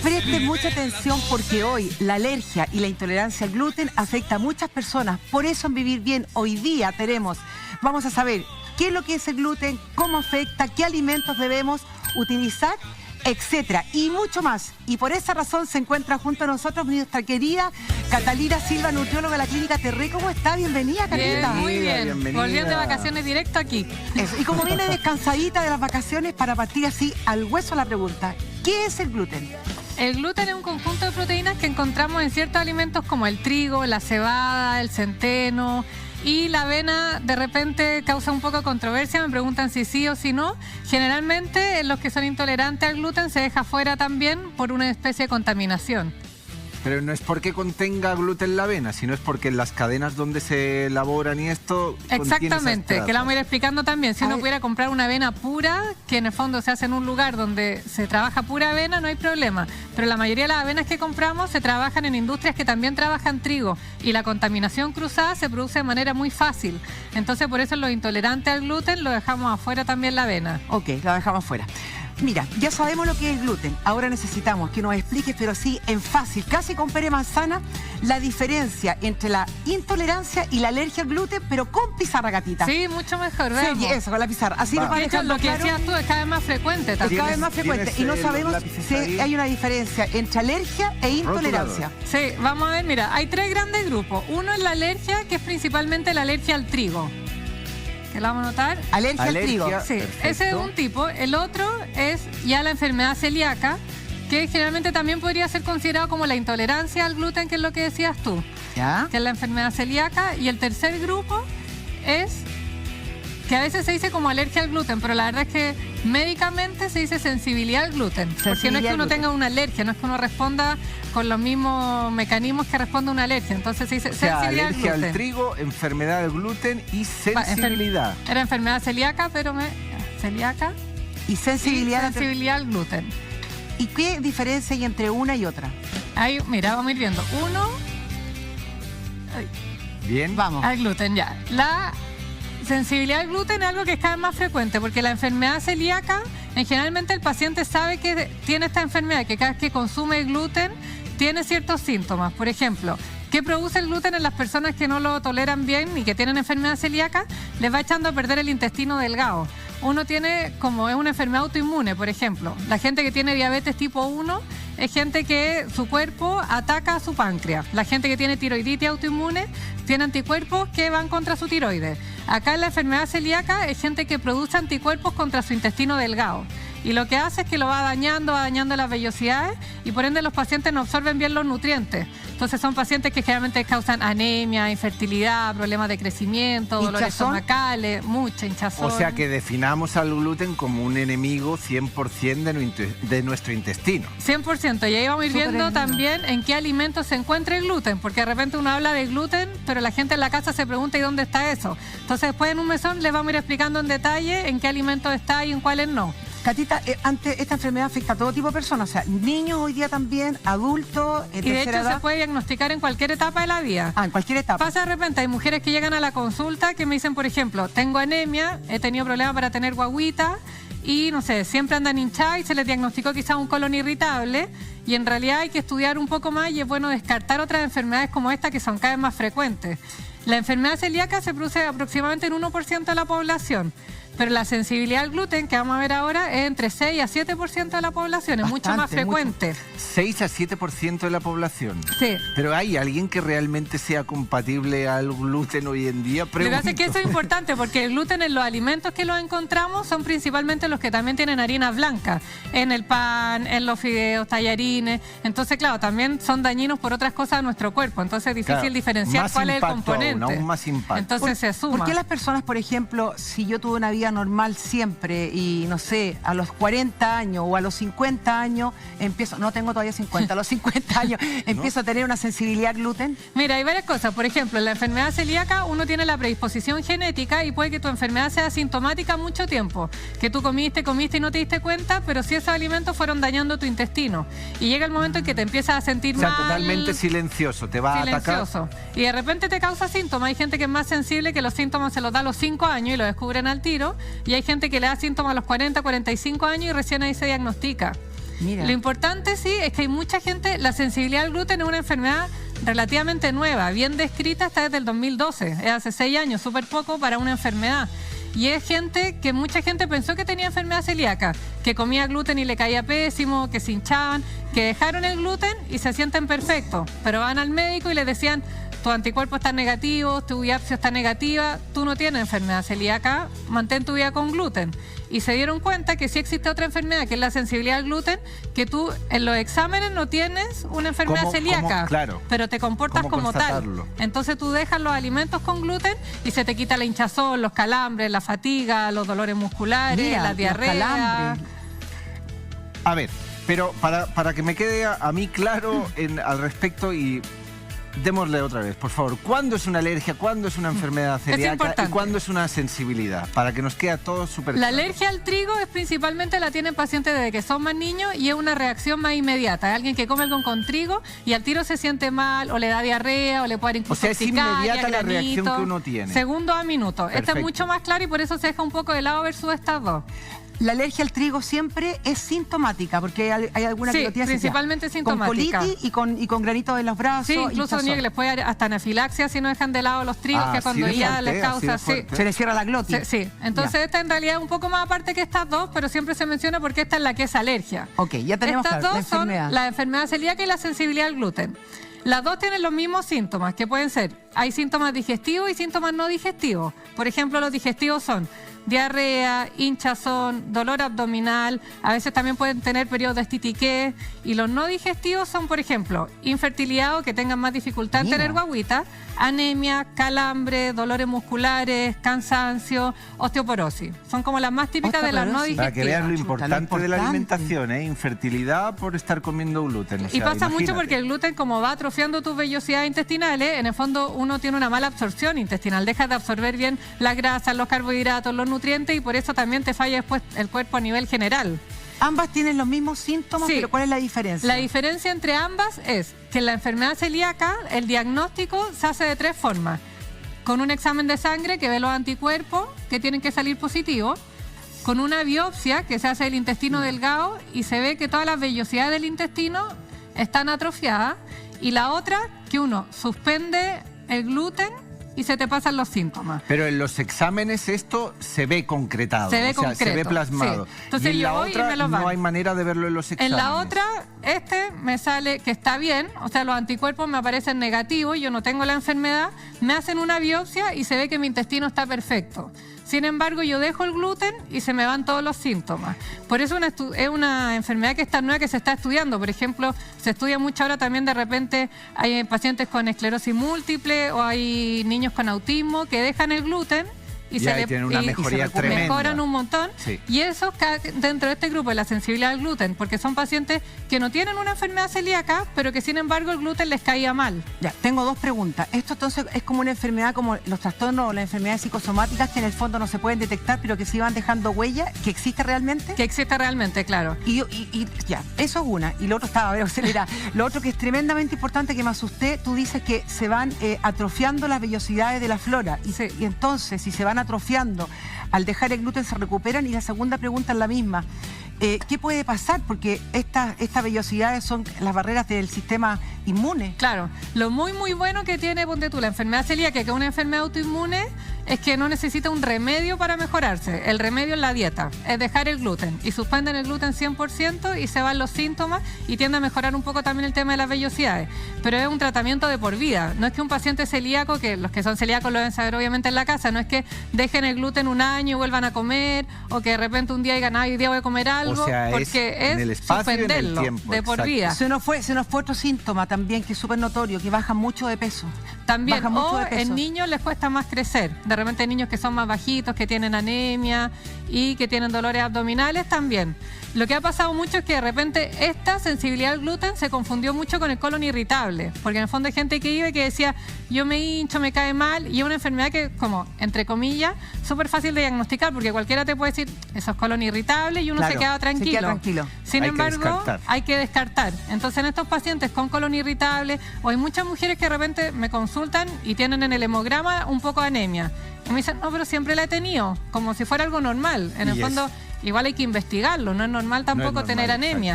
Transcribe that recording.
Presten mucha atención porque hoy la alergia y la intolerancia al gluten afecta a muchas personas. Por eso en Vivir Bien hoy día vamos a saber qué es lo que es el gluten, cómo afecta, qué alimentos debemos utilizar, etcétera, y mucho más. Y por esa razón se encuentra junto a nosotros nuestra querida Catalina Silva, nutrióloga de la Clínica Terré. ¿Cómo está? Bienvenida, Catalina. Bien, muy bien. Bienvenida. Volviendo de vacaciones directo aquí. Eso. Y como viene descansadita de las vacaciones, para partir así al hueso la pregunta, ¿qué es el gluten? El gluten es un conjunto de proteínas que encontramos en ciertos alimentos como el trigo, la cebada, el centeno. Y la avena de repente causa un poco de controversia, me preguntan si sí o si no. Generalmente los que son intolerantes al gluten se deja fuera también por una especie de contaminación. Pero no es porque contenga gluten la avena, sino es porque en las cadenas donde se elaboran y esto... Exactamente, que la vamos a ir explicando también. Si uno pudiera comprar una avena pura, que en el fondo se hace en un lugar donde se trabaja pura avena, no hay problema. Pero la mayoría de las avenas que compramos se trabajan en industrias que también trabajan trigo. Y la contaminación cruzada se produce de manera muy fácil. Entonces por eso los intolerantes al gluten lo dejamos afuera también la avena. Ok, la dejamos afuera. Mira, ya sabemos lo que es el gluten. Ahora necesitamos que nos expliques, pero sí en fácil, casi con pere manzana, la diferencia entre la intolerancia y la alergia al gluten, pero con pizarra, Gatita. Sí, mucho mejor, veamos. Sí, eso, con la pizarra. Así nos va de hecho, lo que decías tú es cada vez más frecuente es también. cada vez más frecuente. Y no sabemos si hay una diferencia entre alergia e intolerancia. Sí, vamos a ver, mira, hay tres grandes grupos. Uno es la alergia, que es principalmente la alergia al trigo. ¿Que la vamos a notar? Alergia al trigo. Sí, perfecto. Ese es un tipo. El otro es ya la enfermedad celíaca, que generalmente también podría ser considerado como la intolerancia al gluten, que es lo que decías tú. ¿Ya? Que es la enfermedad celíaca. Y el tercer grupo es que a veces se dice como alergia al gluten, pero la verdad es que médicamente se dice sensibilidad al gluten. Porque no es que uno tenga una alergia, no es que uno responda con los mismos mecanismos que responde a una alergia. Entonces se dice sensibilidad al gluten. Alergia al trigo, enfermedad al gluten y sensibilidad. Era enfermedad celíaca, pero celíaca Y sensibilidad, al gluten. ¿Y qué diferencia hay entre una y otra? Ahí, mira, vamos a ir viendo. Uno, Bien. Vamos. al gluten, ya. La sensibilidad al gluten es algo que es cada vez más frecuente, porque la enfermedad celíaca, generalmente el paciente sabe que tiene esta enfermedad, que cada vez que consume gluten tiene ciertos síntomas. Por ejemplo, ¿qué produce el gluten en las personas que no lo toleran bien y que tienen enfermedad celíaca? Les va echando a perder el intestino delgado. Uno tiene, como es una enfermedad autoinmune, por ejemplo, la gente que tiene diabetes tipo 1 es gente que su cuerpo ataca a su páncreas. La gente que tiene tiroiditis autoinmune tiene anticuerpos que van contra su tiroides. Acá en la enfermedad celíaca es gente que produce anticuerpos contra su intestino delgado. Y lo que hace es que lo va dañando las vellosidades y por ende los pacientes no absorben bien los nutrientes. Entonces son pacientes que generalmente causan anemia, infertilidad, problemas de crecimiento, dolores estomacales, mucha hinchazón. O sea que definamos al gluten como un enemigo 100% de nuestro intestino. 100%. Y ahí vamos a ir viendo también en qué alimentos se encuentra el gluten, porque de repente uno habla de gluten, pero la gente en la casa se pregunta ¿y dónde está eso? Entonces después en un mesón les vamos a ir explicando en detalle en qué alimentos está y en cuáles no. Catita, esta enfermedad afecta a todo tipo de personas, o sea, niños hoy día también, adultos, y de hecho se puede diagnosticar en cualquier etapa de la vida. En cualquier etapa. Pasa de repente, hay mujeres que llegan a la consulta que me dicen, por ejemplo, tengo anemia, he tenido problemas para tener guaguita y no sé, siempre andan hinchadas y se les diagnosticó quizás un colon irritable y en realidad hay que estudiar un poco más y es bueno descartar otras enfermedades como esta que son cada vez más frecuentes. La enfermedad celíaca se produce aproximadamente en 1% de la población. Pero la sensibilidad al gluten, que vamos a ver ahora, es entre 6 a 7% de la población, es mucho más frecuente. 6 a 7% de la población. Sí. Pero ¿hay alguien que realmente sea compatible al gluten hoy en día? Lo que pasa es que eso es importante porque el gluten en los alimentos que los encontramos son principalmente los que también tienen harinas blancas, en el pan, en los fideos, tallarines. Entonces, claro, también son dañinos por otras cosas de nuestro cuerpo. Entonces es difícil diferenciar cuál es el componente. Aún más impacto. Entonces se suma. ¿Por qué las personas, por ejemplo, si yo tuve una vida normal siempre y no sé, a los 40 años o a los 50 años empiezo, no tengo todavía 50, a los 50 años empiezo a tener una sensibilidad al gluten? Mira, hay varias cosas. Por ejemplo, en la enfermedad celíaca uno tiene la predisposición genética y puede que tu enfermedad sea asintomática mucho tiempo. Que tú comiste y no te diste cuenta, pero si esos alimentos fueron dañando tu intestino. Y llega el momento en que te empiezas a sentir mal. Totalmente silencioso, te va a atacar. Y de repente te causa síntomas. Hay gente que es más sensible, que los síntomas se los da a los 5 años y lo descubren al tiro. Y hay gente que le da síntomas a los 40, 45 años y recién ahí se diagnostica. Mira. Lo importante sí es que hay mucha gente, la sensibilidad al gluten es una enfermedad relativamente nueva, bien descrita, está desde el 2012, es hace 6 años, súper poco para una enfermedad. Y es gente que mucha gente pensó que tenía enfermedad celíaca, que comía gluten y le caía pésimo, que se hinchaban, que dejaron el gluten y se sienten perfectos, pero van al médico y les decían: tus anticuerpos están negativos, tu biopsia está negativa, tú no tienes enfermedad celíaca, mantén tu vida con gluten. Y se dieron cuenta que sí existe otra enfermedad, que es la sensibilidad al gluten, que tú en los exámenes no tienes una enfermedad celíaca, claro, pero te comportas como tal. Entonces tú dejas los alimentos con gluten y se te quita la hinchazón, los calambres, la fatiga, los dolores musculares, la diarrea. A ver, pero para que me quede a mí claro al respecto, y démosle otra vez, por favor. ¿Cuándo es una alergia? ¿Cuándo es una enfermedad celíaca? ¿Y cuándo es una sensibilidad? Para que nos quede a todos súper claro. La alergia al trigo es principalmente la tienen pacientes desde que son más niños y es una reacción más inmediata. Hay alguien que come algo con trigo y al tiro se siente mal, o le da diarrea, o le puede incluso es inmediata la reacción que uno tiene. Segundos a minutos. Perfecto. Esta es mucho más clara y por eso se deja un poco de lado versus estas dos. La alergia al trigo siempre es sintomática, porque hay alguna que lo tiene principalmente sintomática. Con colitis y con granitos en los brazos. Sí, incluso niños que les puede dar hasta anafilaxia si no dejan de lado los trigos, que cuando ya les causa... Se les cierra la glotis. Sí, entonces esta en realidad es un poco más aparte que estas dos, pero siempre se menciona porque esta es la que es alergia. Ok, ya tenemos estas dos la enfermedad. Son la enfermedad celíaca y la sensibilidad al gluten. Las dos tienen los mismos síntomas, que pueden ser, hay síntomas digestivos y síntomas no digestivos. Por ejemplo, los digestivos son diarrea, hinchazón, dolor abdominal, a veces también pueden tener periodos de estitiquez, y los no digestivos son, por ejemplo, infertilidad o que tengan más dificultad en tener guagüita, anemia, calambre, dolores musculares, cansancio, osteoporosis. Son como las más típicas de las no digestivas. Para que vean lo importante de la alimentación, infertilidad por estar comiendo gluten. O sea, y pasa imagínate. mucho porque el gluten, como va atrofiando tus vellosidades intestinales, en el fondo uno tiene una mala absorción intestinal, dejas de absorber bien las grasas, los carbohidratos, los nutrientes, y por eso también te falla después el cuerpo a nivel general. Ambas tienen los mismos síntomas, pero ¿cuál es la diferencia? La diferencia entre ambas es que en la enfermedad celíaca el diagnóstico se hace de 3 formas. Con un examen de sangre que ve los anticuerpos que tienen que salir positivos, con una biopsia que se hace del intestino delgado y se ve que todas las vellosidades del intestino están atrofiadas, y la otra, que uno suspende el gluten y se te pasan los síntomas. Pero en los exámenes esto se ve concretado, se ve plasmado. Sí. Entonces y en la otra no hay manera de verlo en los exámenes. En la otra, me sale que está bien, o sea, los anticuerpos me aparecen negativos, yo no tengo la enfermedad, me hacen una biopsia y se ve que mi intestino está perfecto. Sin embargo, yo dejo el gluten y se me van todos los síntomas. Por eso es una enfermedad que está nueva, que se está estudiando. Por ejemplo, se estudia mucho ahora también, de repente hay pacientes con esclerosis múltiple o hay niños con autismo que dejan el gluten y tienen una mejoría tremenda. Mejoran un montón. Sí. Y eso dentro de este grupo de la sensibilidad al gluten, porque son pacientes que no tienen una enfermedad celíaca, pero que sin embargo el gluten les caía mal. Ya, tengo 2 preguntas. Esto entonces es como una enfermedad, como los trastornos o las enfermedades psicosomáticas, que en el fondo no se pueden detectar, pero que sí van dejando huella, que existe realmente. Que existe realmente, claro. Y ya, eso es una. Y lo otro estaba, a ver, lo otro que es tremendamente importante, que me asusté, tú dices que se van atrofiando las vellosidades de la flora. Y entonces, si se van atrofiando, al dejar el gluten se recuperan. Y la segunda pregunta es la misma. ¿Qué puede pasar? Porque estas vellosidades son las barreras del sistema inmune. Claro, lo muy bueno que tiene, ponte tú, la enfermedad celíaca, que es una enfermedad autoinmune, es que no necesita un remedio para mejorarse. El remedio es la dieta, es dejar el gluten, y suspenden el gluten 100% y se van los síntomas y tiende a mejorar un poco también el tema de las vellosidades. Pero es un tratamiento de por vida. No es que un paciente celíaco, que los que son celíacos lo deben saber obviamente en la casa, no es que dejen el gluten un año y vuelvan a comer, o que de repente un día digan, hoy día voy a comer algo, o sea, porque en el espacio suspenderlo y en el tiempo, de por vida. Se nos fue otro síntoma también, que es súper notorio, que bajan mucho de peso. También, o en niños les cuesta más crecer. De repente hay niños que son más bajitos, que tienen anemia y que tienen dolores abdominales también. Lo que ha pasado mucho es que de repente esta sensibilidad al gluten se confundió mucho con el colon irritable, porque en el fondo hay gente que iba y que decía, yo me hincho, me cae mal, y es una enfermedad que, como, entre comillas, súper fácil de diagnosticar, porque cualquiera te puede decir, eso es colon irritable, y uno se queda tranquilo. Sin embargo, hay que descartar. Entonces, en estos pacientes con colon irritable, o hay muchas mujeres que de repente me consultan y tienen en el hemograma un poco de anemia. Y me dicen, no, pero siempre la he tenido, como si fuera algo normal. En el fondo, igual hay que investigarlo, no es normal tampoco tener anemia.